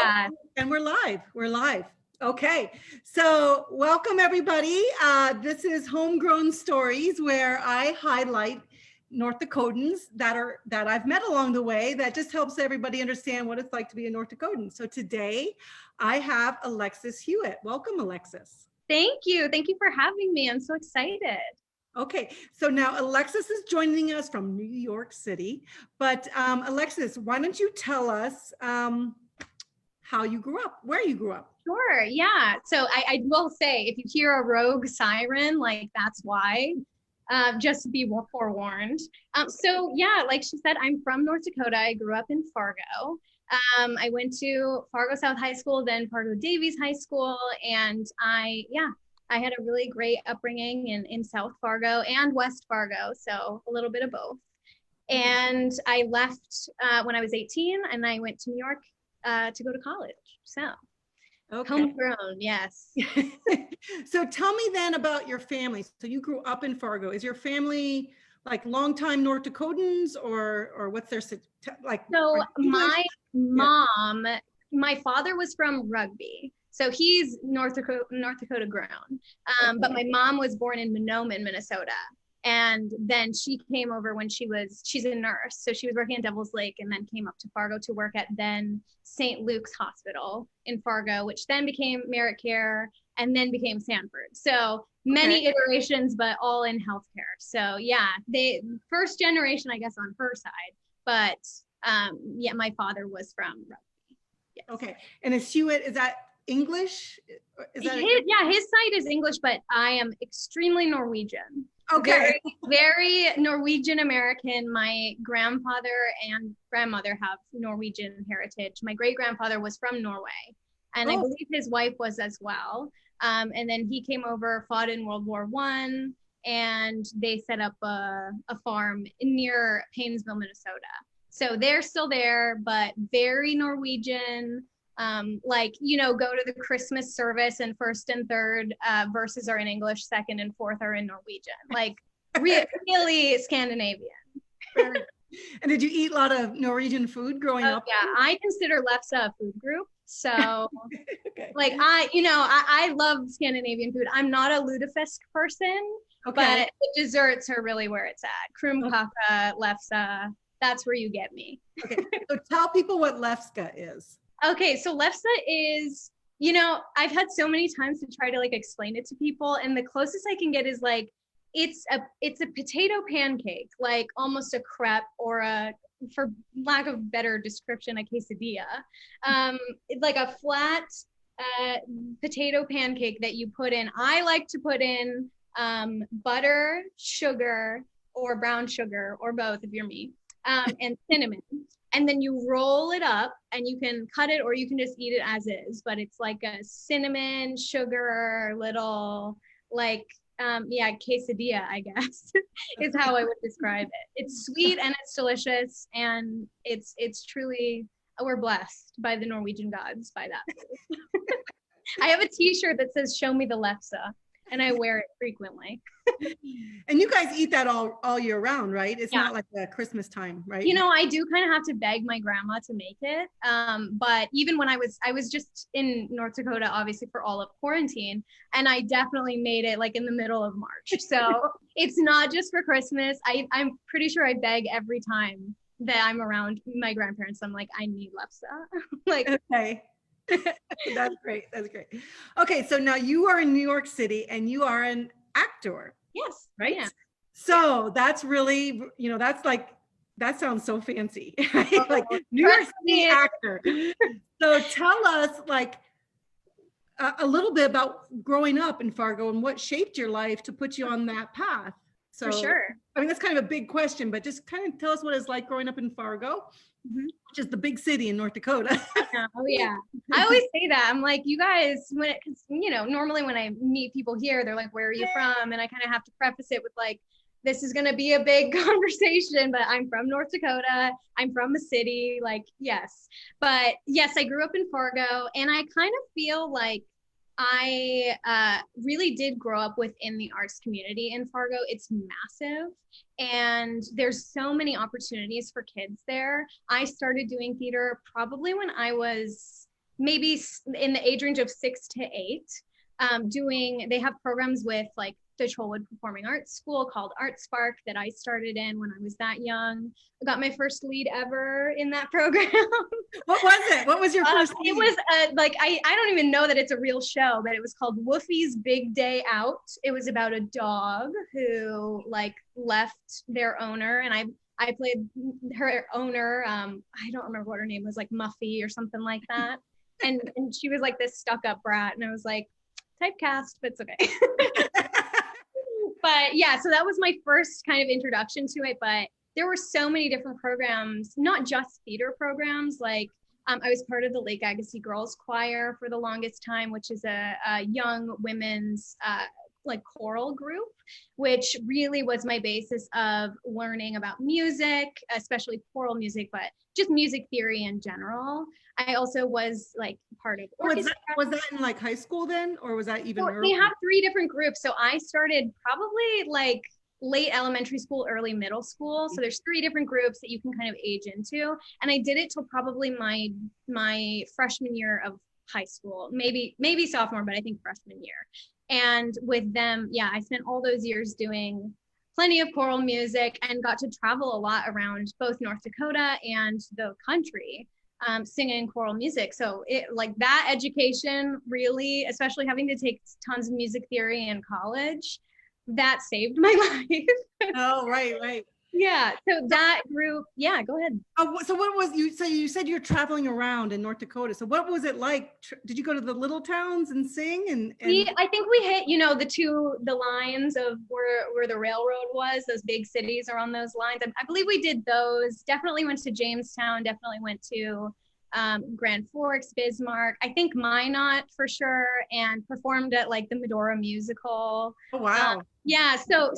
Yeah. And we're live. We're live. Okay. So welcome everybody. This is Homegrown Stories, where I highlight North Dakotans that I've met along the way that just helps everybody understand what it's like to be a North Dakotan. So today I have Alexis Hewitt. Welcome, Alexis. Thank you. Thank you for having me. I'm so excited. Okay, so now Alexis is joining us from New York City, but Alexis, why don't you tell us how you grew up, where you grew up? Sure. Yeah. So I will say, if you hear a rogue siren, like that's why, just to be forewarned. So yeah, like she said, I'm from North Dakota. I grew up in Fargo. I went to Fargo South High School, then Fargo Davies High School, and I had a really great upbringing in South Fargo and West Fargo, so a little bit of both. And I left when I was 18, and I went to New York to go to college. So, okay. Homegrown, yes. So tell me then about your family. So you grew up in Fargo. Is your family like longtime North Dakotans, or what's their like? So my mom, my father was from Rugby. So he's North Dakota grown. But my mom was born in Mahnomen, Minnesota. And then she came over when she's a nurse. So she was working at Devil's Lake and then came up to Fargo to work at then St. Luke's Hospital in Fargo, which then became Merit Care and then became Sanford. So many iterations, but all in healthcare. So yeah, they first generation, I guess, on her side. But yeah, my father was from Rugby. Yes. Okay. And is Hewitt, is that English? Is that his side is English, but I am extremely Norwegian. Okay. Very Norwegian American. My grandfather and grandmother have Norwegian heritage. My great grandfather was from Norway, and I believe his wife was as well. And then he came over, fought in World War I, and they set up a farm near Paynesville, Minnesota. So they're still there, but very Norwegian. Like, go to the Christmas service and first and third verses are in English, second and fourth are in Norwegian. Like really Scandinavian. And did you eat a lot of Norwegian food growing up? Yeah, I consider lefse a food group. So like I love Scandinavian food. I'm not a lutefisk person, but the desserts are really where it's at. Krumkake, lefse, that's where you get me. Okay, so tell people what lefse is. Okay, so lefse is, I've had so many times to try to like explain it to people, and the closest I can get is like it's a potato pancake, like almost a crepe or for lack of better description, a quesadilla. It's like a flat potato pancake that you put in. I like to put in butter, sugar, or brown sugar, or both if you're me, and cinnamon. And then you roll it up, and you can cut it or you can just eat it as is. But it's like a cinnamon, sugar, little, like, quesadilla, I guess, is how I would describe it. It's sweet and it's delicious. And it's truly, we're blessed by the Norwegian gods by that. I have a t-shirt that says, "Show me the lefse," and I wear it frequently. And you guys eat that all year round, right? It's not like a Christmas time, right? I do kind of have to beg my grandma to make it. But even when I was just in North Dakota, obviously for all of quarantine, and I definitely made it like in the middle of March. So it's not just for Christmas. I'm pretty sure I beg every time that I'm around my grandparents. I'm like, I need lefse. Like, okay. That's great. That's great. Okay, so now you are in New York City and you are an actor. Yes. Right. Yeah. So that's really, that sounds so fancy. Like New York City actor. So tell us like a little bit about growing up in Fargo and what shaped your life to put you on that path. So, for sure. I mean, that's kind of a big question, but just kind of tell us what it's like growing up in Fargo, which is the big city in North Dakota. Oh yeah. I always say that. I'm like, you guys, normally when I meet people here, they're like, where are you from? And I kind of have to preface it with like, this is going to be a big conversation, but I'm from North Dakota. I'm from a city, like, yes. But yes, I grew up in Fargo, and I kind of feel like I really did grow up within the arts community in Fargo. It's massive, and there's so many opportunities for kids there. I started doing theater probably when I was maybe in the age range of 6 to 8. They have programs with like the Trollwood Performing Arts School called Art Spark that I started in when I was that young. I got my first lead ever in that program. What was it? What was your first lead? It was like, I don't even know that it's a real show, but it was called Woofie's Big Day Out. It was about a dog who like left their owner, and I played her owner. I don't remember what her name was, like Muffy or something like that. And she was like this stuck up brat, and I was like, typecast, but it's okay. But yeah, so that was my first kind of introduction to it. But there were so many different programs, not just theater programs. Like I was part of the Lake Agassiz Girls Choir for the longest time, which is a young women's like choral group, which really was my basis of learning about music, especially choral music, but just music theory in general. I also was like part of orchestra. Was that in like high school then, or was that even early? They have 3 different groups. So I started probably like late elementary school, early middle school. So there's 3 different groups that you can kind of age into. And I did it till probably my freshman year of high school, maybe sophomore, but I think freshman year. And with them, yeah, I spent all those years doing plenty of choral music and got to travel a lot around both North Dakota and the country, singing choral music. So it like that education really, especially having to take tons of music theory in college, that saved my life. Oh, right. Yeah. So that group, yeah, go ahead. So what was you? So you said you're traveling around in North Dakota. So what was it like? Did you go to the little towns and sing? And I think we hit, the lines of where the railroad was. Those big cities are on those lines. I believe we did those. Definitely went to Jamestown. Definitely went to Grand Forks, Bismarck. I think Minot for sure, and performed at like the Medora musical. Oh wow. Yeah, so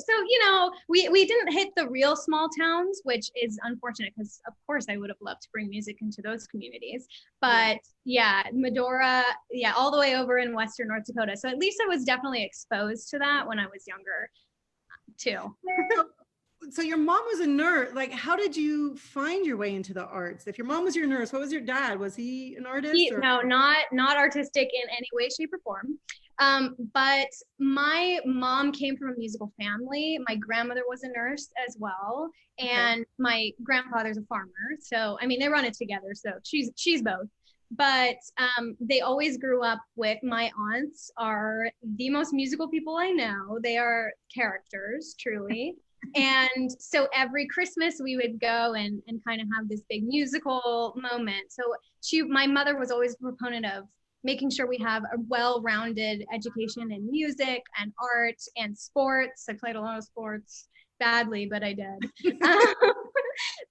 we didn't hit the real small towns, which is unfortunate because of course I would have loved to bring music into those communities. But yeah, Medora, yeah, all the way over in Western North Dakota. So at least I was definitely exposed to that when I was younger too. So your mom was a nurse. Like, how did you find your way into the arts? If your mom was your nurse, what was your dad? Was he an artist? No, not artistic in any way, shape, or form. But my mom came from a musical family. My grandmother was a nurse as well, and my grandfather's a farmer. So I mean, they run it together. So she's both. But they always grew up with, my aunts are the most musical people I know. They are characters, truly. And so every Christmas we would go and kind of have this big musical moment. So my mother was always a proponent of making sure we have a well-rounded education in music and art and sports. I played a lot of sports badly, but I did.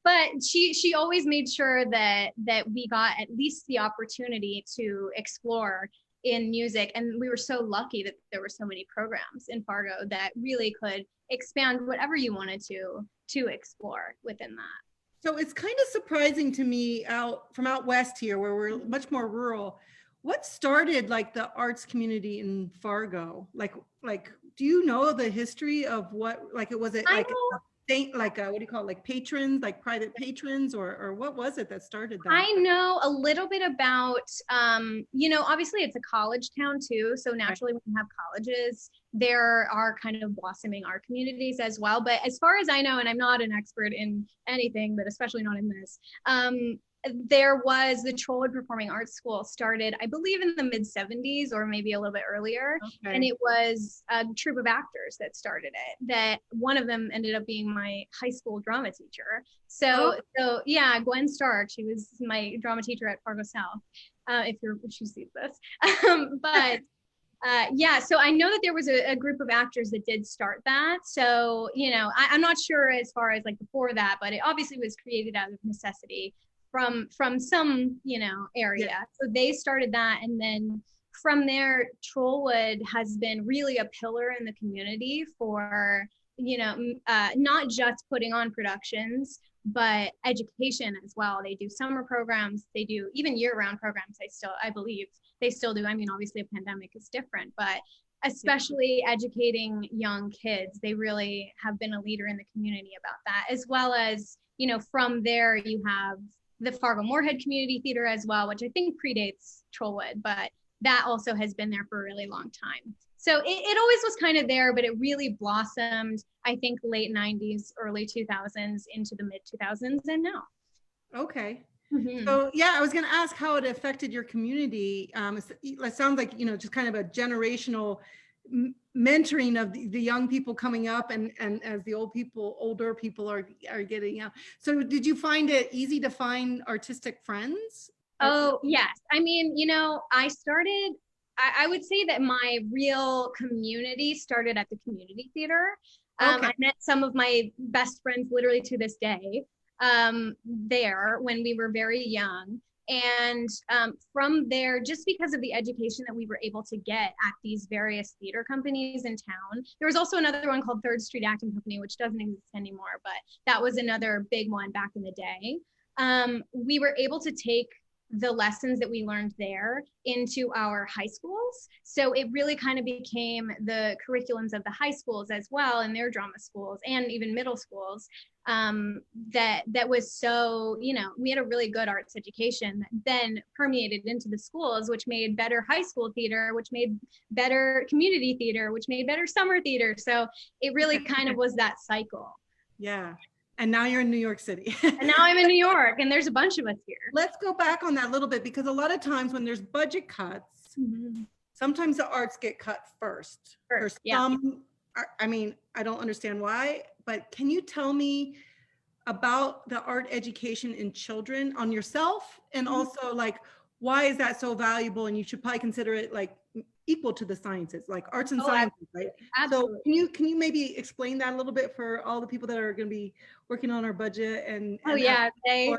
But she always made sure that we got at least the opportunity to explore in music. And we were so lucky that there were so many programs in Fargo that really could expand whatever you wanted to explore within that. So it's kind of surprising to me out west here, where we're much more rural. What started like the arts community in Fargo? Like, do you know the history of what, like, was it like what do you call it? Like patrons, like private patrons, or what was it that started that? I know a little bit about, obviously it's a college town too. So naturally when you have colleges, there are kind of blossoming art communities as well. But as far as I know, and I'm not an expert in anything, but especially not in this, there was the Trollwood Performing Arts School started, I believe, in the mid-70s or maybe a little bit earlier. Okay. And it was a troupe of actors that started it, that one of them ended up being my high school drama teacher. So yeah, Gwen Stark, she was my drama teacher at Fargo South, if she sees this. Yeah, so I know that there was a group of actors that did start that. So, I'm not sure as far as like before that, but it obviously was created out of necessity from some, area. Yeah. So they started that. And then from there, Trollwood has been really a pillar in the community for, not just putting on productions, but education as well. They do summer programs. They do even year-round programs. I believe they still do. I mean, obviously a pandemic is different, but especially educating young kids, they really have been a leader in the community about that, as well as, from there you have the Fargo Moorhead Community Theater as well, which I think predates Trollwood, but that also has been there for a really long time. So it always was kind of there, but it really blossomed, I think, late 90s, early 2000s into the mid 2000s and now. Okay. Mm-hmm. So yeah, I was going to ask how it affected your community. It sounds like, just kind of a generational mentoring of the young people coming up, and as the older people are getting out. So did you find it easy to find artistic friends? Oh, yes. I mean, I would say that my real community started at the community theater. Okay. I met some of my best friends literally to this day there when we were very young. And from there, just because of the education that we were able to get at these various theater companies in town, there was also another one called Third Street Acting Company, which doesn't exist anymore, but that was another big one back in the day. We were able to take the lessons that we learned there into our high schools. So it really kind of became the curriculums of the high schools as well, and their drama schools and even middle schools. That was so, we had a really good arts education that then permeated into the schools, which made better high school theater, which made better community theater, which made better summer theater. So it really kind of was that cycle. Yeah. And now you're in New York City. And now I'm in New York, and there's a bunch of us here. Let's go back on that a little bit, because a lot of times when there's budget cuts, sometimes the arts get cut first. Yeah. I mean, I don't understand why, but can you tell me about the art education in children on yourself? And also, like, why is that so valuable? And you should probably consider it like equal to the sciences, like arts and sciences, right? Absolutely. So can you maybe explain that a little bit for all the people that are going to be working on our budget and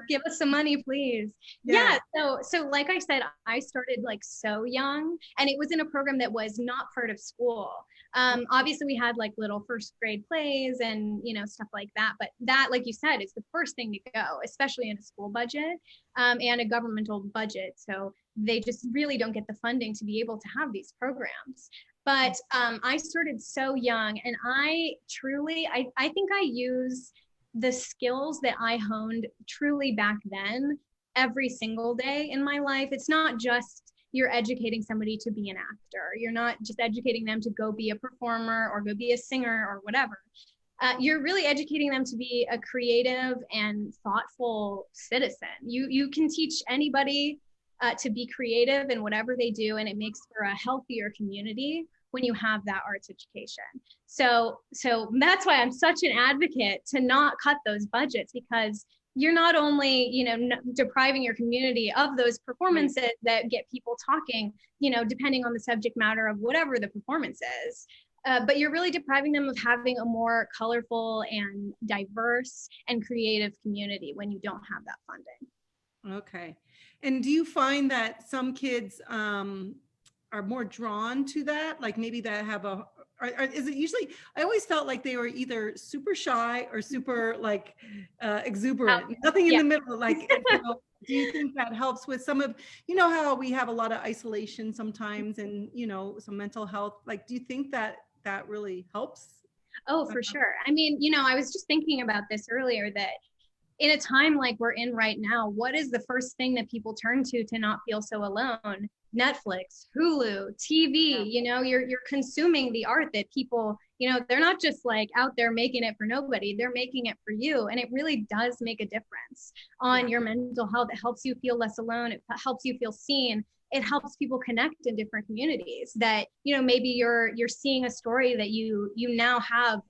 give us some money, please. Yeah. So like I said, I started like so young, and it was in a program that was not part of school. Obviously we had like little first grade plays and stuff like that, but that, like you said, is the first thing to go, especially in a school budget and a governmental budget. So they just really don't get the funding to be able to have these programs. But I started so young, and I think I use the skills that I honed truly back then every single day in my life. It's not just you're educating somebody to be an actor. You're not just educating them to go be a performer or go be a singer or whatever. You're really educating them to be a creative and thoughtful citizen. You can teach anybody to be creative in whatever they do, and it makes for a healthier community when you have that arts education. So that's why I'm such an advocate to not cut those budgets, because you're not only, depriving your community of those performances that get people talking, depending on the subject matter of whatever the performance is, but you're really depriving them of having a more colorful and diverse and creative community when you don't have that funding. Okay. And do you find that some kids are more drawn to that? Like maybe that have is it usually, I always felt like they were either super shy or super like exuberant, nothing in the middle. Like, do you think that helps with some of, how we have a lot of isolation sometimes and, some mental health, like, do you think that really helps? Oh, for sure. I mean, I was just thinking about this earlier, that in a time like we're in right now, what is the first thing that people turn to not feel so alone? Netflix, Hulu, TV, you're consuming the art that people, they're not just like out there making it for nobody, they're making it for you. And it really does make a difference on your mental health. It helps you feel less alone. It helps you feel seen. It helps people connect in different communities that, maybe you're seeing a story that you now have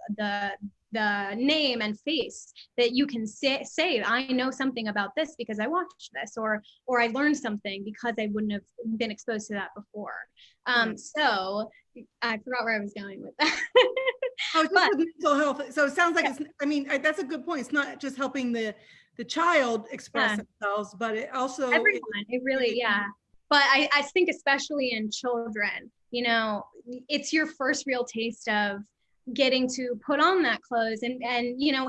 the name and face that you can say, I know something about this because I watched this, or I learned something because I wouldn't have been exposed to that before. So I forgot where I was going with that. But with mental health. So it sounds like that's a good point. It's not just helping the child express themselves, but it also everyone. It really, But I think especially in children, it's your first real taste of getting to put on that clothes and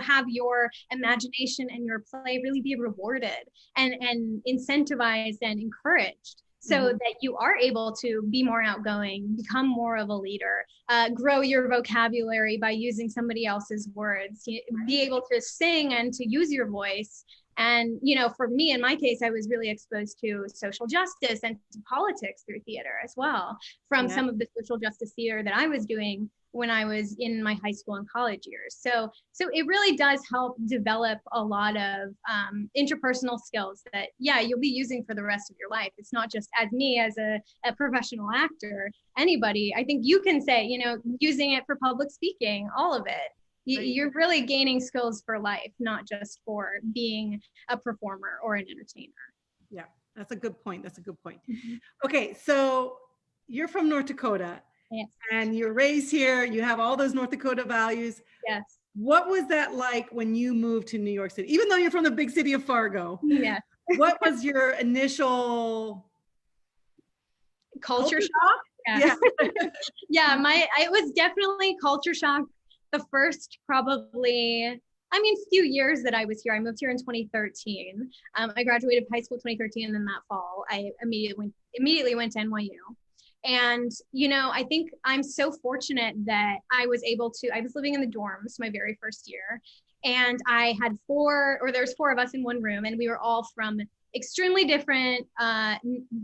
have your imagination and your play really be rewarded and incentivized and encouraged, so that you are able to be more outgoing, become more of a leader, grow your vocabulary by using somebody else's words, be able to sing and to use your voice And, for me, in my case, I was really exposed to social justice and to politics through theater as well, from some of the social justice theater that I was doing when I was in my high school and college years. So it really does help develop a lot of interpersonal skills that, you'll be using for the rest of your life. It's not just as me as a professional actor, anybody, I think you can say, using it for public speaking, all of it. You're really gaining skills for life, not just for being a performer or an entertainer. Yeah, that's a good point. Mm-hmm. Okay, so you're from North Dakota. Yes. And you're raised here, you have all those North Dakota values. Yes. What was that like when you moved to New York City? Even though you're from the big city of Fargo. Yes. What was your initial culture shock? Yeah. It was definitely culture shock. The first few years that I was here. I moved here in 2013. I graduated high school 2013, and then that fall, I immediately went to NYU. And, I think I'm so fortunate that I was living in the dorms my very first year, and I had there's four of us in one room, and we were all from extremely different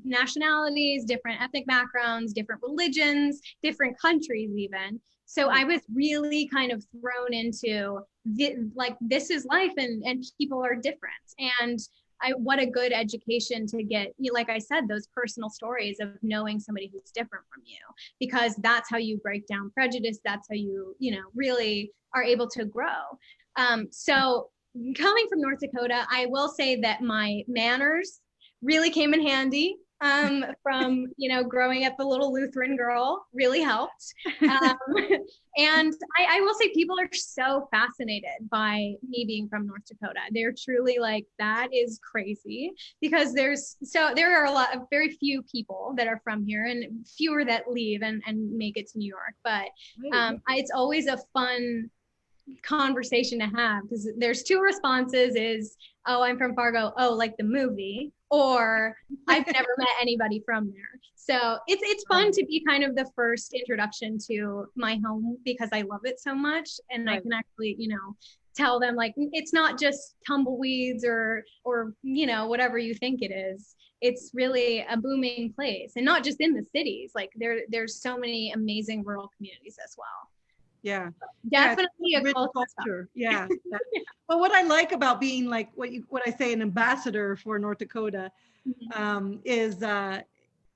nationalities, different ethnic backgrounds, different religions, different countries even. So I was really kind of thrown into this is life, and people are different. And what a good education to get, like I said, those personal stories of knowing somebody who's different from you, because that's how you break down prejudice. That's how you, really are able to grow. So coming from North Dakota, I will say that my manners really came in handy. From, growing up a little Lutheran girl really helped. And I will say people are so fascinated by me being from North Dakota. They're truly like, that is crazy, because there are very few people that are from here, and fewer that leave and make it to New York. But it's always a fun conversation to have, because there's two responses: is, oh, I'm from Fargo, oh, like the movie, or I've never met anybody from there. So it's fun to be kind of the first introduction to my home, because I love it so much, and I can actually, tell them, like, it's not just tumbleweeds or whatever you think it is. It's really a booming place, and not just in the cities. Like there's so many amazing rural communities as well. Yeah, definitely a culture. Yeah. Well, what I like about being like what I say an ambassador for North Dakota, is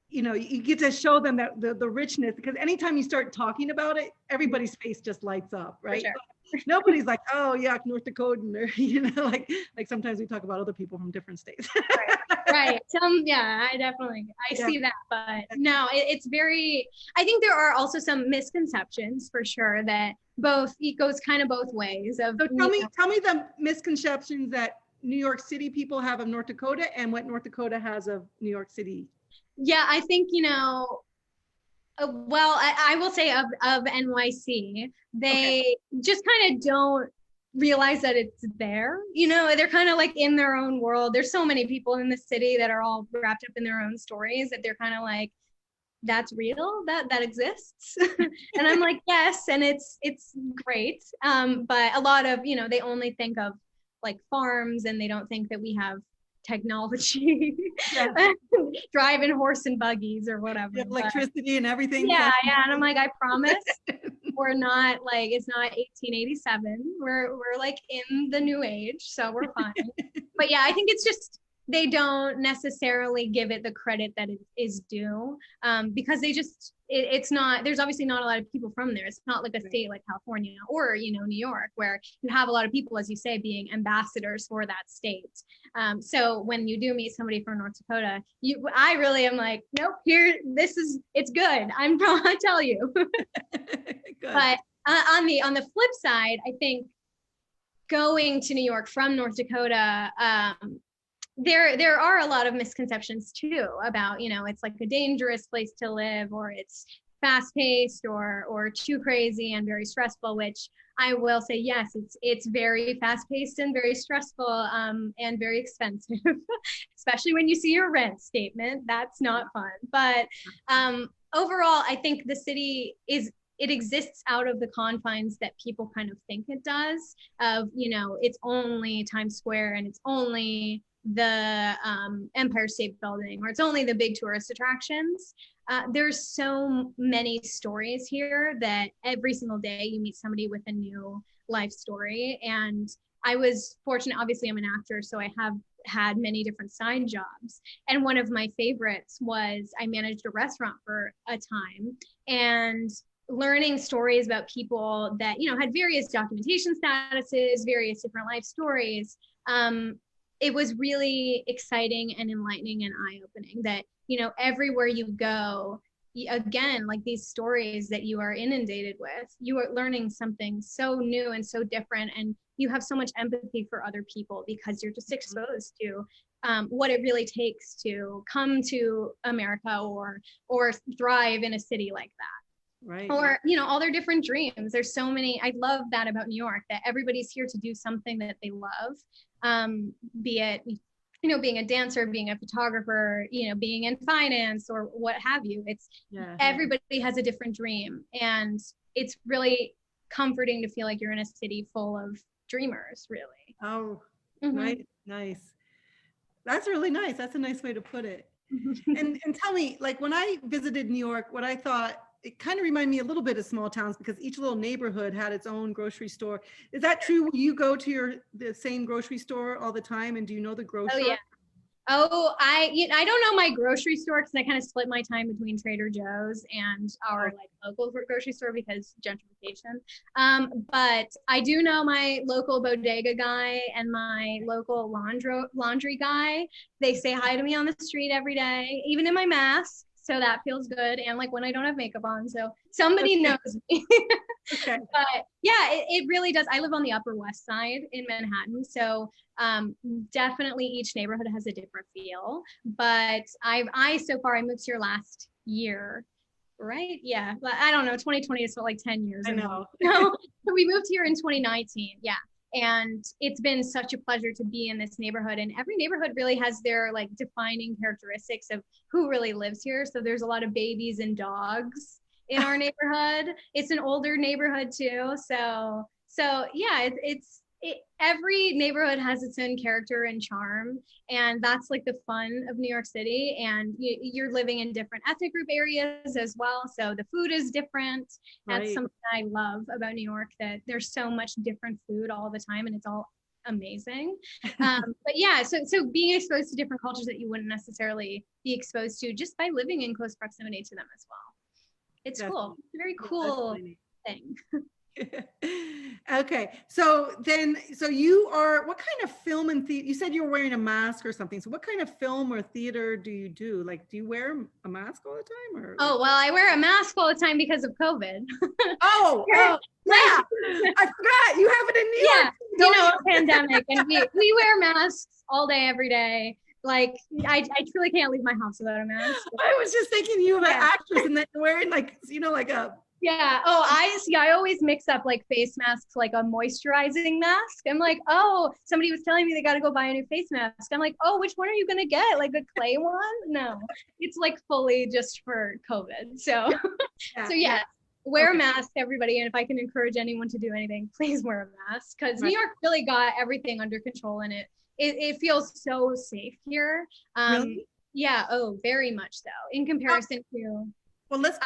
you get to show them that the richness, because anytime you start talking about it, everybody's face just lights up, right? Sure. Nobody's like, oh yeah, North Dakotan, or like sometimes we talk about other people from different states. Right. I see that, but no, it's very, I think there are also some misconceptions for sure that it goes kind of both ways. So tell me the misconceptions that New York City people have of North Dakota, and what North Dakota has of New York City. Yeah, I think, I will say of NYC, they just kind of don't realize that it's there. They're kind of like in their own world. There's so many people in the city that are all wrapped up in their own stories that they're kind of like, that's real, that exists. And I'm like, yes, and it's great. But a lot of, they only think of like farms, and they don't think that we have technology, driving horse and buggies or whatever, electricity and everything. And I'm like, I promise we're not like, it's not 1887, we're like in the new age, so we're fine. But yeah, I think it's just they don't necessarily give it the credit that it is due, because it's not, there's obviously not a lot of people from there. It's not like a state like California or, New York, where you have a lot of people, as you say, being ambassadors for that state. So when you do meet somebody from North Dakota, I really am like, nope, it's good. I'll tell you. But on the flip side, I think going to New York from North Dakota, there are a lot of misconceptions too about, it's like a dangerous place to live, or it's fast paced or too crazy and very stressful, which I will say, yes, it's very fast paced and very stressful, and very expensive, especially when you see your rent statement. That's not fun. But overall, I think the city is it exists out of the confines that people kind of think it does, of, you know, it's only Times Square and it's only the Empire State Building, or it's only the big tourist attractions. There's so many stories here that every single day you meet somebody with a new life story. And I was fortunate, obviously I'm an actor, so I have had many different side jobs. And one of my favorites was I managed a restaurant for a time, and learning stories about people that, you know, had various documentation statuses, various different life stories. It was really exciting and enlightening and eye-opening that, you know, everywhere you go, again, like these stories that you are inundated with, you are learning something so new and so different, and you have so much empathy for other people because you're just exposed to what it really takes to come to America or thrive in a city like that. Right. Or, you know, all their different dreams. There's so many. I love that about New York, that everybody's here to do something that they love, be it, you know, being a dancer, being a photographer, you know, being in finance or what have you. It's everybody has a different dream, and it's really comforting to feel like you're in a city full of dreamers, really. Oh, right. Nice. That's really nice. That's a nice way to put it. And tell me, like, when I visited New York, what I thought, it kind of reminded me a little bit of small towns because each little neighborhood had its own grocery store. Is that true? Will you go to the same grocery store all the time? And do you know the grocer? Oh, yeah. Oh, I don't know my grocery store because I kind of split my time between Trader Joe's and our like local grocery store because gentrification. But I do know my local bodega guy and my local laundry guy. They say hi to me on the street every day, even in my mask. So that feels good. And like when I don't have makeup on, so somebody knows me. Okay. But yeah, it really does. I live on the Upper West Side in Manhattan. So definitely each neighborhood has a different feel. But so far, I moved here last year, right? Yeah, but I don't know. 2020 is like 10 years. I know. So we moved here in 2019. Yeah. And it's been such a pleasure to be in this neighborhood, and every neighborhood really has their like defining characteristics of who really lives here. So there's a lot of babies and dogs in our neighborhood. It's an older neighborhood too. So yeah, every neighborhood has its own character and charm, and that's like the fun of New York City. And you're living in different ethnic group areas as well, so the food is different. That's Right. something I love about New York, that there's so much different food all the time, and it's all amazing. But yeah, so being exposed to different cultures that you wouldn't necessarily be exposed to just by living in close proximity to them as well. It's cool. It's a very cool thing. Okay, so you are, what kind of film and theater? You said you were wearing a mask or something. So what kind of film or theater do you do? Like, do you wear a mask all the time? Or Oh, well, I wear a mask all the time because of COVID. Oh, yeah. I forgot. You have it in New York. Yeah, you know, a pandemic, and we wear masks all day, every day. Like, I truly can't leave my house without a mask. I was just thinking you have an actress and then you're wearing like, you know, like a. Yeah. Oh, I always mix up like face masks, like a moisturizing mask. I'm like, oh, somebody was telling me they got to go buy a new face mask. I'm like, oh, which one are you going to get? Like a clay one? No, it's like fully just for COVID. So, wear a mask, everybody. And if I can encourage anyone to do anything, please wear a mask, because New York really got everything under control, and it feels so safe here. Really? Yeah. Oh, very much so in comparison to. Well, let's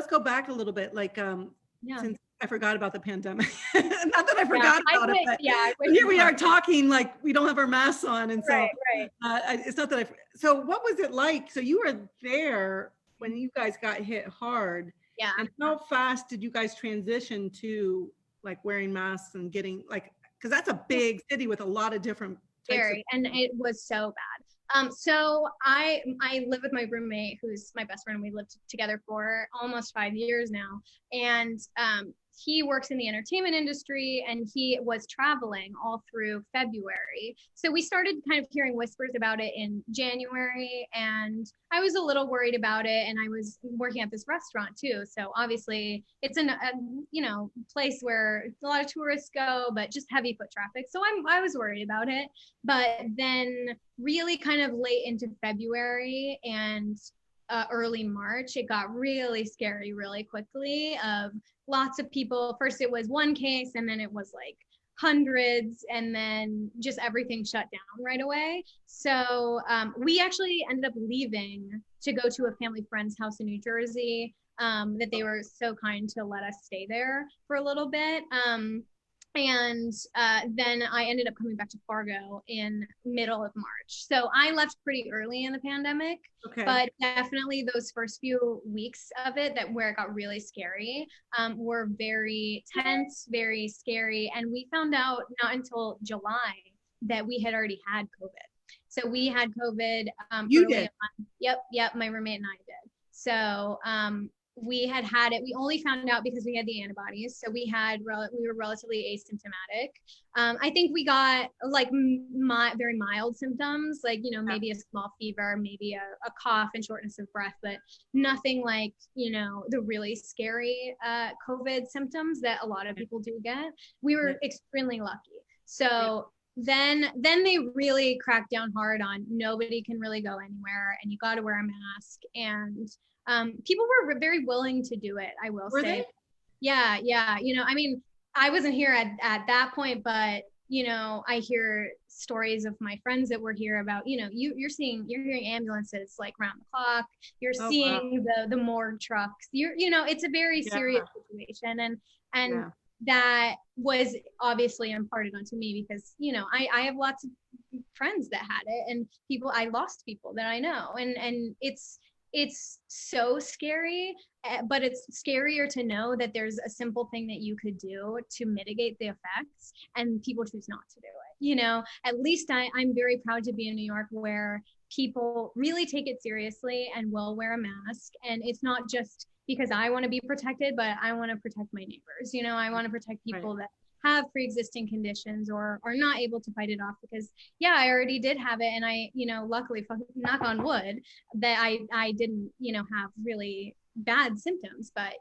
go back a little bit. Like, since I forgot about the pandemic. Not that I forgot about it, but here we are talking like we don't have our masks on, and so right. It's not that so what was it like? So you were there when you guys got hit hard. Yeah. And how fast did you guys transition to like wearing masks and getting like, because that's a big city with a lot of different types and it was so bad. So I live with my roommate, who's my best friend. We lived together for almost 5 years now. And he works in the entertainment industry, and he was traveling all through February. So we started kind of hearing whispers about it in January, and I was a little worried about it. And I was working at this restaurant too. So obviously it's a place where a lot of tourists go, but just heavy foot traffic. So I was worried about it. But then really kind of late into February and early March, it got really scary really quickly. Of lots of people. First, it was one case, and then it was like hundreds, and then just everything shut down right away. So we actually ended up leaving to go to a family friend's house in New Jersey. That they were so kind to let us stay there for a little bit. And then I ended up coming back to Fargo in middle of March. So I left pretty early in the pandemic, but definitely those first few weeks of it where it got really scary were very tense, very scary. And we found out not until July that we had already had COVID. So we had COVID you did? On. Yep, my roommate and I did. So we had it. We only found out because we had the antibodies. So we were relatively asymptomatic. I think we got like very mild symptoms, like, maybe a small fever, maybe a cough and shortness of breath, but nothing like, the really scary COVID symptoms that a lot of people do get. We were extremely lucky. So then they really cracked down hard on nobody can really go anywhere and you got to wear a mask. And people were very willing to do it, I will say. They? Yeah. I mean, I wasn't here at that point, but I hear stories of my friends that were here about, you're hearing ambulances like round the clock. You're seeing the morgue trucks. It's a very serious situation, and that was obviously imparted onto me because I have lots of friends that had it, and I lost people that I know, and it's so scary, but it's scarier to know that there's a simple thing that you could do to mitigate the effects, and people choose not to do it. At least I'm very proud to be in New York, where people really take it seriously and will wear a mask. And it's not just because I want to be protected, but I want to protect my neighbors. I want to protect people that have pre-existing conditions or are not able to fight it off, because I already did have it, and I luckily, knock on wood, that I didn't have really bad symptoms, but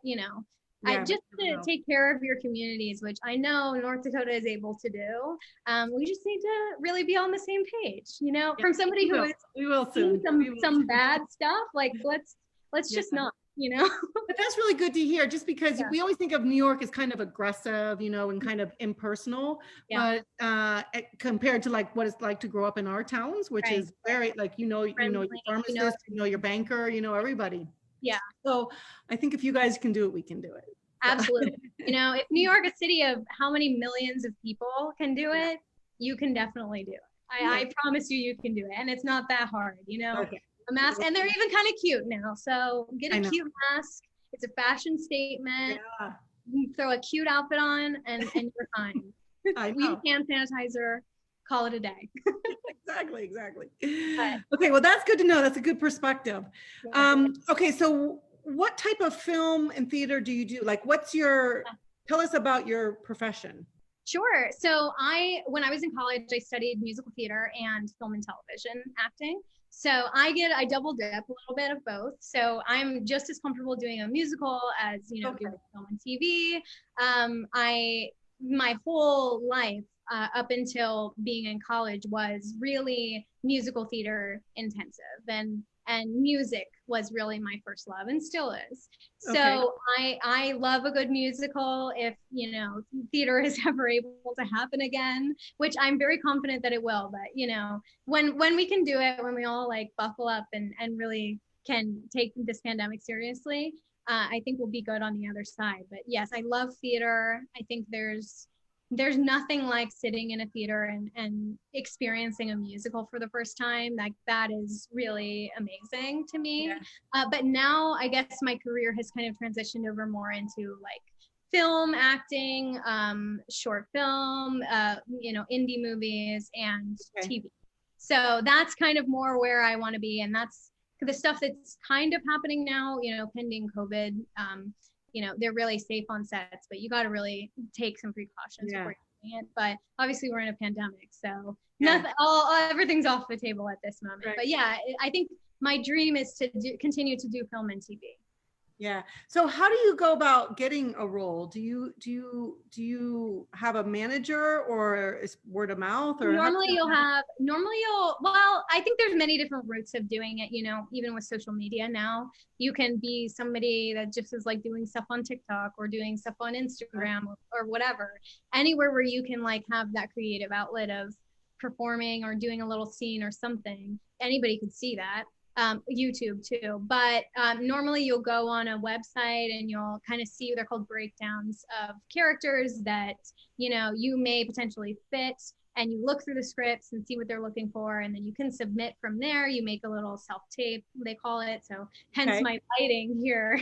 I just to take care of your communities, which I know North Dakota is able to do. We just need to really be on the same page, from somebody who is seeing some bad stuff, like let's just not. But that's really good to hear, just because we always think of New York as kind of aggressive, and kind of impersonal, but compared to like what it's like to grow up in our towns, which is very like, your pharmacist, your banker, everybody. Yeah. So I think if you guys can do it, we can do it. Absolutely. If New York, a city of how many millions of people, can do it, you can definitely do it. I promise you can do it. And it's not that hard, A mask, and they're even kind of cute now. So get a cute mask. It's a fashion statement. Throw a cute outfit on, and you're fine. Use hand sanitizer. Call it a day. Exactly. Okay, well, that's good to know. That's a good perspective. Okay, so what type of film and theater do you do? Like, tell us about your profession. Sure. So when I was in college, I studied musical theater and film and television acting. So I double dip a little bit of both. So I'm just as comfortable doing a musical as, doing film and TV. My whole life up until being in college was really musical theater intensive, and music was really my first love and still is. So I love a good musical if, theater is ever able to happen again, which I'm very confident that it will. But, when we can do it, when we all like buckle up and really can take this pandemic seriously, I think we'll be good on the other side. But yes, I love theater. I think there's nothing like sitting in a theater and experiencing a musical for the first time. That is really amazing to me. But now I guess my career has kind of transitioned over more into like film acting, short film, indie movies, and TV. So that's kind of more where I want to be. And that's the stuff that's kind of happening now, pending COVID. They're really safe on sets, but you got to really take some precautions before you're doing it. But obviously we're in a pandemic, so everything's off the table at this moment. But I think my dream is to continue to do film and TV. Yeah. So how do you go about getting a role? Do you have a manager, or is word of mouth, or how does Normally that you'll happen? have, normally you'll, well, I think there's many different routes of doing it, even with social media now. You can be somebody that just is like doing stuff on TikTok or doing stuff on Instagram or whatever. Anywhere where you can like have that creative outlet of performing or doing a little scene or something. Anybody could see that. YouTube too. But normally you'll go on a website and you'll kind of see, they're called breakdowns of characters that, you may potentially fit, and you look through the scripts and see what they're looking for, and then you can submit from there. You make a little self-tape, they call it. So hence Okay. my lighting here.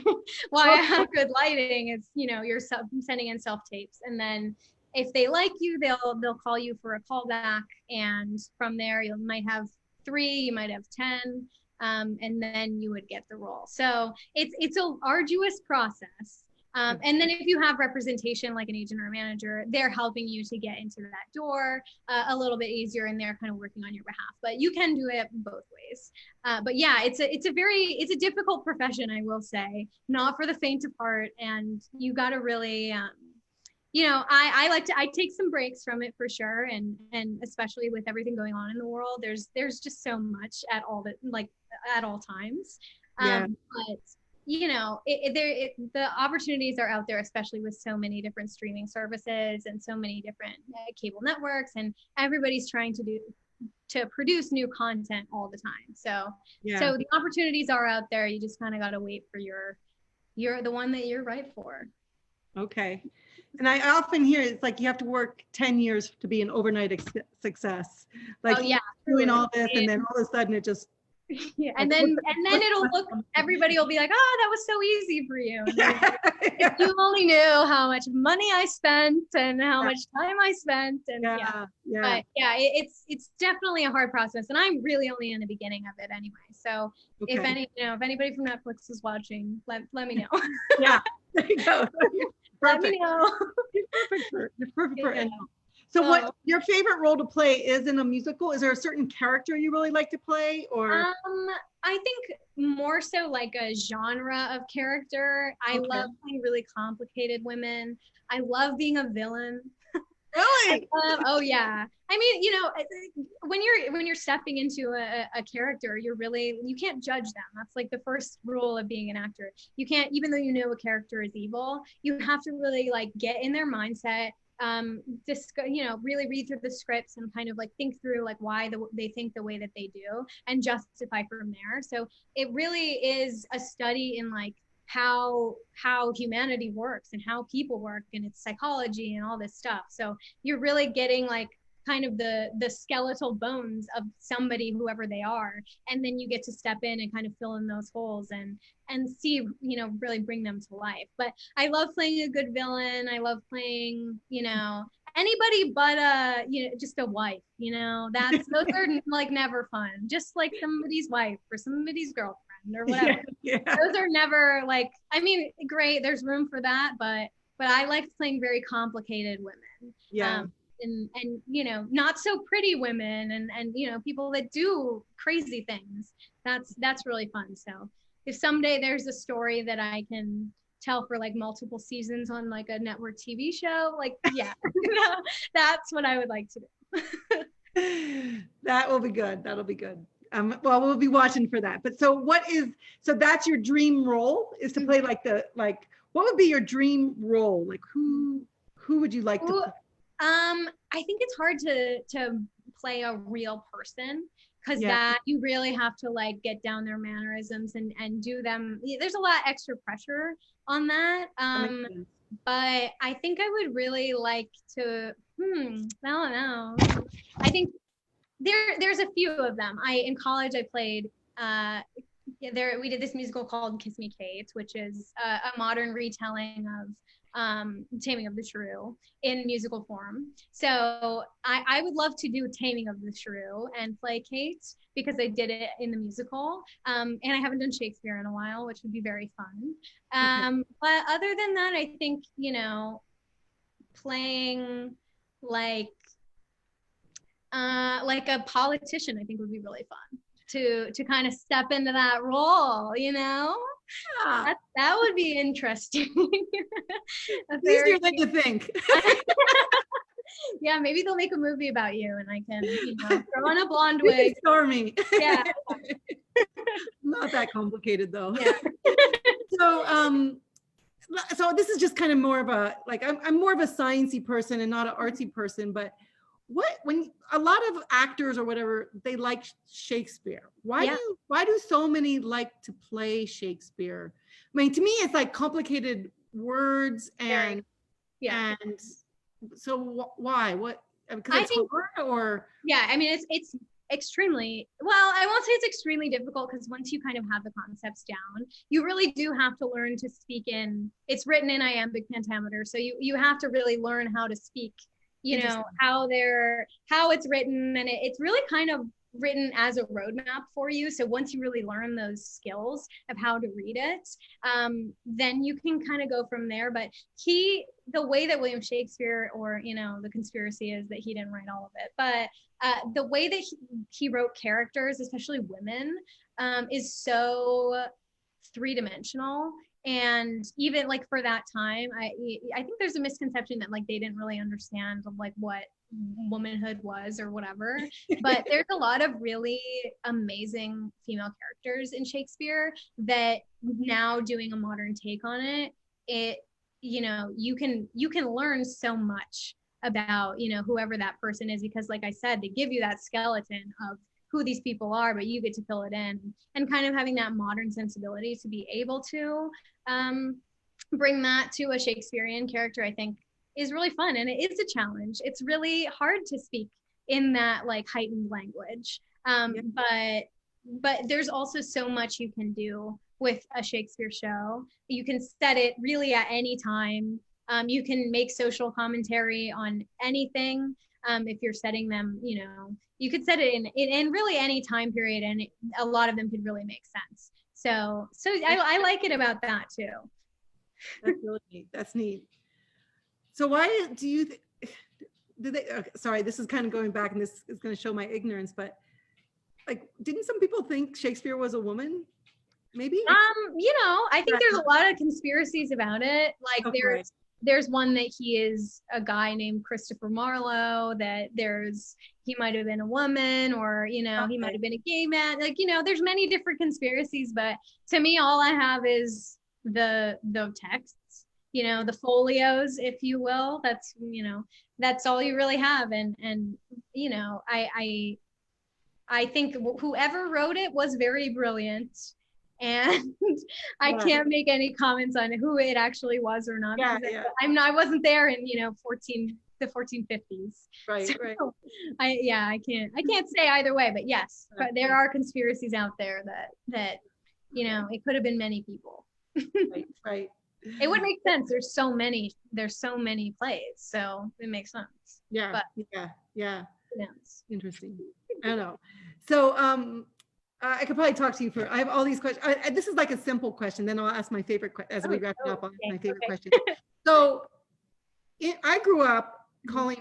Why I have good lighting is, you're sending in self-tapes, and then if they like you, they'll call you for a callback, and from there you might have 3, you might have 10, and then you would get the role. So it's a arduous process. And then if you have representation like an agent or a manager, they're helping you to get into that door a little bit easier, and they're kind of working on your behalf. But you can do it both ways. But yeah, it's a difficult profession, I will say, not for the faint of heart. And you got to really, I take some breaks from it for sure, and especially with everything going on in the world, there's just so much at all times. Yeah. But the opportunities are out there, especially with so many different streaming services and so many different cable networks, and everybody's trying to produce new content all the time. So the opportunities are out there. You just kind of got to wait for the one that you're right for. Okay. And I often hear it's like you have to work 10 years to be an overnight success. Like, oh yeah, doing all this, and then all of a sudden it just yeah, and then it'll look, everybody will be like, oh, that was so easy for you. Like, if you only knew how much money I spent and how much time I spent, and but yeah, it's definitely a hard process, and I'm really only in the beginning of it anyway. So if anybody from Netflix is watching, let me know. Yeah, there you go. Let me know. You're perfect for anyone. So what your favorite role to play is in a musical? Is there a certain character you really like to play, or? I think more so like a genre of character. I love playing really complicated women. I love being a villain. Really? Oh yeah. I mean, when you're stepping into a character, you can't judge them. That's like the first rule of being an actor. You can't, even though you know a character is evil, you have to really like get in their mindset, really read through the scripts and kind of like think through like why they think the way that they do, and justify from there. So it really is a study in like how humanity works and how people work and its psychology and all this stuff. So you're really getting like kind of the skeletal bones of somebody, whoever they are, and then you get to step in and kind of fill in those holes and see, really bring them to life. But I love playing a good villain. I love playing, anybody but just a wife. Those are like never fun. Just like somebody's wife or somebody's girlfriend or whatever. Yeah. Those are never like, I mean, great, there's room for that, but I like playing very complicated women. Yeah. And not so pretty women, and people that do crazy things. That's really fun. So if someday there's a story that I can tell for like multiple seasons on like a network TV show, like, yeah, that's what I would like to do. That will be good. That'll be good. Well, we'll be watching for that. But so that's your dream role, is to play what would be your dream role? Like who would you like to play? I think it's hard to play a real person, because that you really have to like get down their mannerisms and do them. There's a lot of extra pressure on that. But I think I would really like to, I don't know. I think there's a few of them. In college I played, we did this musical called Kiss Me Kate, which is a modern retelling of Taming of the Shrew in musical form. So I would love to do Taming of the Shrew and play Kate, because I did it in the musical, and I haven't done Shakespeare in a while, which would be very fun. But other than that, I think playing like a politician, I think would be really fun to kind of step into that role. Yeah. That would be interesting. Easier than you think. Yeah, maybe they'll make a movie about you and I can, throw on a blonde wig. Stormy. Yeah. Not that complicated though. Yeah. So this is just kind of more of a, like, I'm more of a sciencey person and not an artsy person, but when a lot of actors or whatever, they like Shakespeare. Why do so many like to play Shakespeare? I mean, to me, it's like complicated words and so why? What? Because it's hard, or yeah, I mean, it's extremely, well, I won't say it's extremely difficult, because once you kind of have the concepts down, you really do have to learn to speak it's written in iambic pentameter, so you have to really learn how to speak, how it's written, and it's really kind of written as a roadmap for you. So once you really learn those skills of how to read it, then you can kind of go from there. But the way that William Shakespeare, or the conspiracy is that he didn't write all of it, but the way that he wrote characters, especially women, is so three-dimensional. And even like for that time, I think there's a misconception that like they didn't really understand like what womanhood was or whatever, but there's a lot of really amazing female characters in Shakespeare that now, doing a modern take on it, you can learn so much about whoever that person is, because like I said, they give you that skeleton of who these people are, but you get to fill it in, and kind of having that modern sensibility to be able to bring that to a Shakespearean character, I think is really fun. And it is a challenge. It's really hard to speak in that like heightened language. But there's also so much you can do with a Shakespeare show. You can set it really at any time. You can make social commentary on anything. If you're setting them, you could set it in really any time period, and a lot of them could really make sense. So I like it about that too. That's really neat. That's neat. So why do you sorry, this is kind of going back, and this is going to show my ignorance, but like, didn't some people think Shakespeare was a woman? Maybe? I think there's a lot of conspiracies about it. Like there's one that he is a guy named Christopher Marlowe, that he might have been a woman, or, he might have been a gay man. Like, there's many different conspiracies, but to me, all I have is the texts, the folios, if you will. That's all you really have. And I think whoever wrote it was very brilliant. And I can't make any comments on who it actually was or not. I wasn't there in the 1450s. Right, so right. I can't say either way, but yes, but there are conspiracies out there that it could have been many people. Right. It would make sense. There's so many plays, so it makes sense. Yeah. Yes. Interesting. I don't know. So I could probably talk to you I have all these questions. This is like a simple question, then I'll ask my favorite question as we wrap it up on my favorite question. So I grew up calling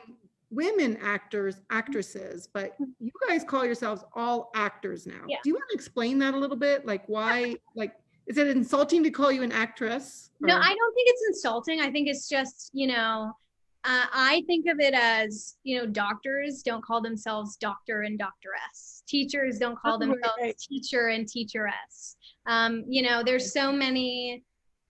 women actresses, but you guys call yourselves all actors now. Yeah. Do you want to explain that a little bit? Like why, like, is it insulting to call you an actress? Or? No, I don't think it's insulting. I think it's just, I think of it as, doctors don't call themselves doctor and doctoress. Teachers don't call themselves teacher and teacheress. There's so many,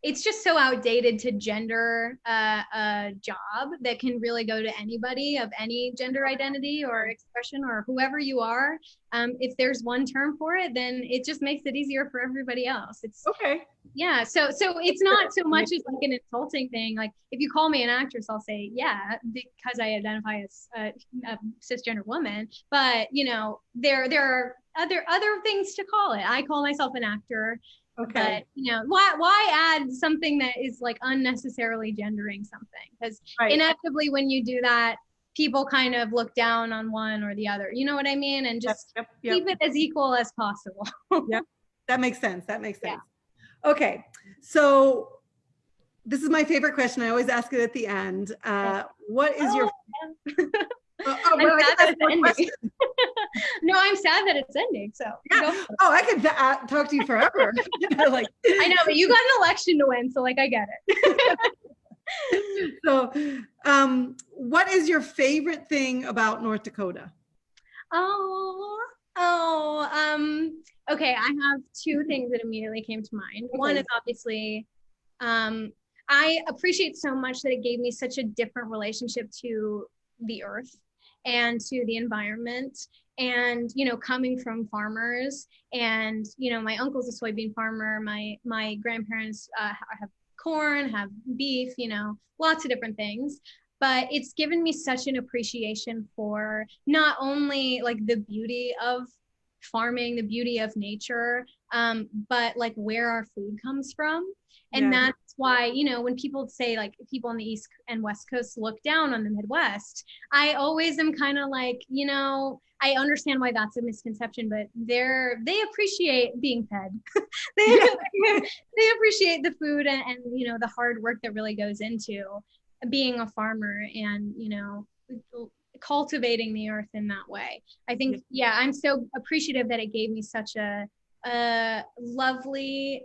it's just so outdated to gender a job that can really go to anybody of any gender identity or expression or whoever you are. If there's one term for it, then it just makes it easier for everybody else. It's okay. Yeah. So it's not so much as like an insulting thing. Like if you call me an actress, I'll say, yeah, because I identify as a cisgender woman, but there are other things to call it. I call myself an actor. Okay. But why add something that is like unnecessarily gendering something? Because inevitably when you do that, people kind of look down on one or the other. You know what I mean? And just keep it as equal as possible. Yep. That makes sense. Yeah. Okay. So this is my favorite question. I always ask it at the end. What is your No, I'm sad that it's ending. So yeah. Oh, I could talk to you forever. Like, I know, but you got an election to win, so like I get it. So, what is your favorite thing about North Dakota? Okay. I have two things that immediately came to mind. Okay. One is obviously, I appreciate so much that it gave me such a different relationship to the earth and to the environment. And, coming from farmers and, my uncle's a soybean farmer. My grandparents have corn, have beef, lots of different things. But it's given me such an appreciation for not only like the beauty of farming, the beauty of nature, but like where our food comes from. And that's why, when people say like people on the East and West Coast look down on the Midwest, I always am kind of like, I understand why that's a misconception, but they appreciate being fed. they appreciate the food and the hard work that really goes into being a farmer and, cultivating the earth in that way. I think, I'm so appreciative that it gave me such a lovely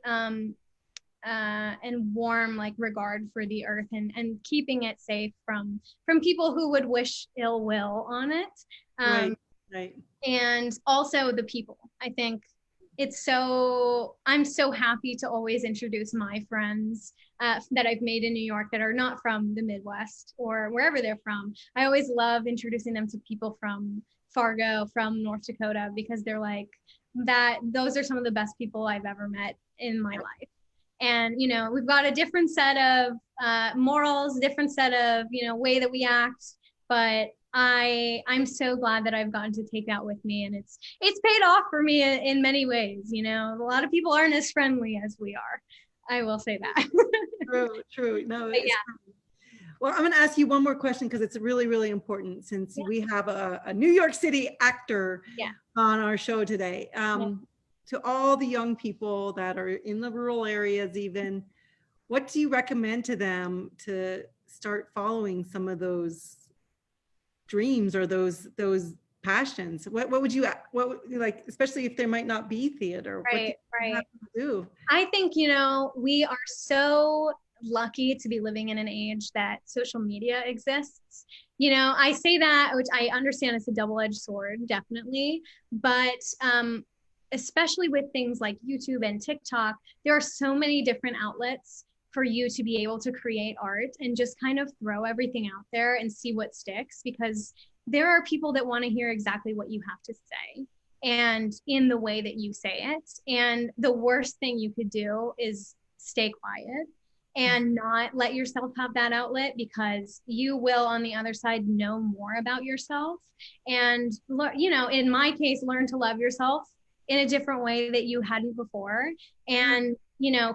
and warm like regard for the earth and keeping it safe from people who would wish ill will on it. Right. And also the people. I think I'm so happy to always introduce my friends that I've made in New York that are not from the Midwest or wherever they're from. I always love introducing them to people from Fargo, from North Dakota, because they're like that. Those are some of the best people I've ever met in my life. And, we've got a different set of morals, different set of, way that we act, but I'm so glad that I've gotten to take that with me, and it's paid off for me in many ways. A lot of people aren't as friendly as we are. I will say that. True. No, yeah. Well, I'm going to ask you one more question because it's really, really important since we have a New York City actor on our show today. To all the young people that are in the rural areas, even, what do you recommend to them to start following some of those dreams or those passions? What would you like, especially if there might not be theater? Right. Do? I think, we are so lucky to be living in an age that social media exists. I say that, which I understand it's a double-edged sword, definitely, but especially with things like YouTube and TikTok, there are so many different outlets for you to be able to create art and just kind of throw everything out there and see what sticks, because there are people that want to hear exactly what you have to say and in the way that you say it. And the worst thing you could do is stay quiet and not let yourself have that outlet, because you will on the other side know more about yourself and, in my case, learn to love yourself in a different way that you hadn't before. And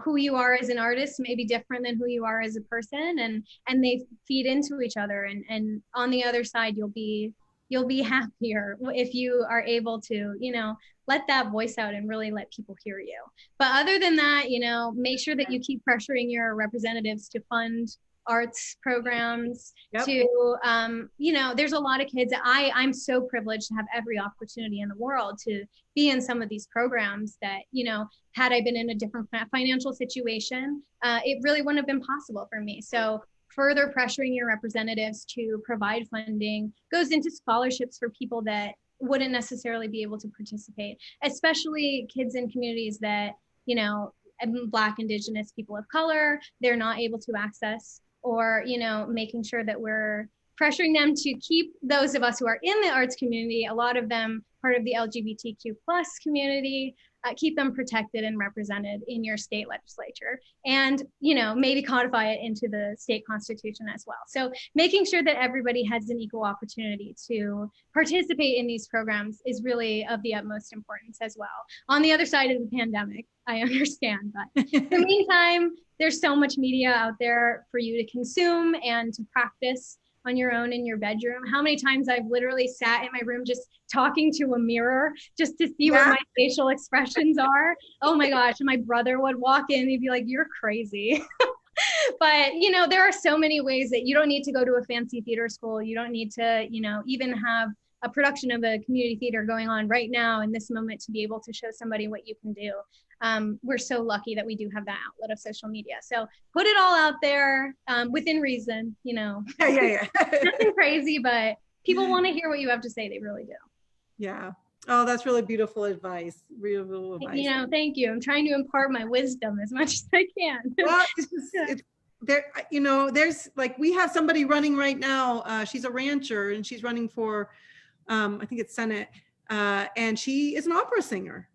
who you are as an artist may be different than who you are as a person, and they feed into each other. And on the other side, you'll be happier if you are able to, let that voice out and really let people hear you. But other than that, make sure that you keep pressuring your representatives to fund arts programs. To there's a lot of kids. I'm so privileged to have every opportunity in the world to be in some of these programs that, had I been in a different financial situation, it really wouldn't have been possible for me. So further pressuring your representatives to provide funding goes into scholarships for people that wouldn't necessarily be able to participate, especially kids in communities that, Black, Indigenous, people of color, they're not able to access, or, making sure that we're pressuring them to keep those of us who are in the arts community, a lot of them part of the LGBTQ plus community, keep them protected and represented in your state legislature, and, maybe codify it into the state constitution as well. So making sure that everybody has an equal opportunity to participate in these programs is really of the utmost importance as well. On the other side of the pandemic, I understand, but in the meantime, there's so much media out there for you to consume and to practice on your own in your bedroom. How many times I've literally sat in my room just talking to a mirror just to see where my facial expressions are. Oh my gosh. And my brother would walk in and he'd be like, "You're crazy." But, there are so many ways that you don't need to go to a fancy theater school. You don't need to, even have a production of a community theater going on right now in this moment to be able to show somebody what you can do. We're so lucky that we do have that outlet of social media. So put it all out there within reason, you know. Yeah. Nothing crazy, but people want to hear what you have to say. They really do. Yeah. Oh, that's really beautiful advice. Real advice. You know, thank you. I'm trying to impart my wisdom as much as I can. Well, it's there, you know, there's like, we have somebody running right now. She's a rancher and she's running for, I think it's Senate. And she is an opera singer.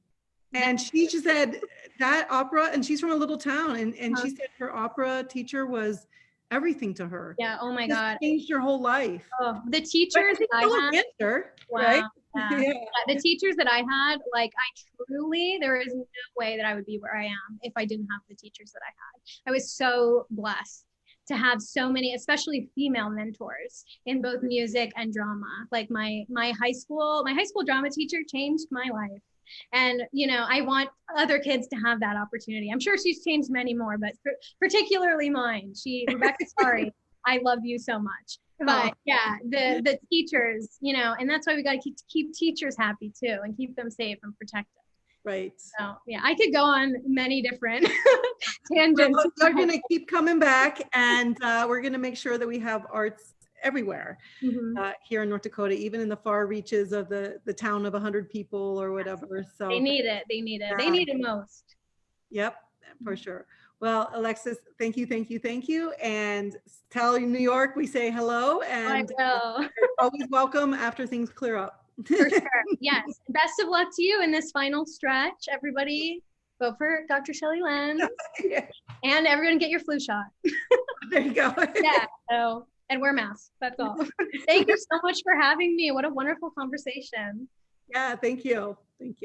And she just said that opera, and she's from a little town, and she said her opera teacher was everything to her. Yeah. Oh my Just God. changed her whole life. Oh, the teachers that I had. Rancher, Wow. right? Yeah. The teachers that I had, like, there is no way that I would be where I am if I didn't have the teachers that I had. I was so blessed to have so many, especially female mentors in both music and drama. Like my high school drama teacher changed my life. And, you know, I want other kids to have that opportunity. I'm sure she's changed many more, but particularly mine. Rebecca, sorry, I love you so much. But yeah, the teachers, you know, and that's why we got to keep teachers happy too, and keep them safe and protected. Right. So yeah, I could go on many different tangents. We're going to keep coming back, and we're going to make sure that we have arts everywhere here in North Dakota, even in the far reaches of the town of 100 people or whatever. So they need it. They need it most. Yep, for sure. Well, Alexis, thank you. And tell New York we say hello, and I will. Always welcome after things clear up. For sure. Yes. Best of luck to you in this final stretch. Everybody vote for Dr. Shelley Lenz. Yeah. And everyone get your flu shot. There you go. Yeah. So, and wear masks. That's all. Thank you so much for having me. What a wonderful conversation. Yeah, thank you. Thank you.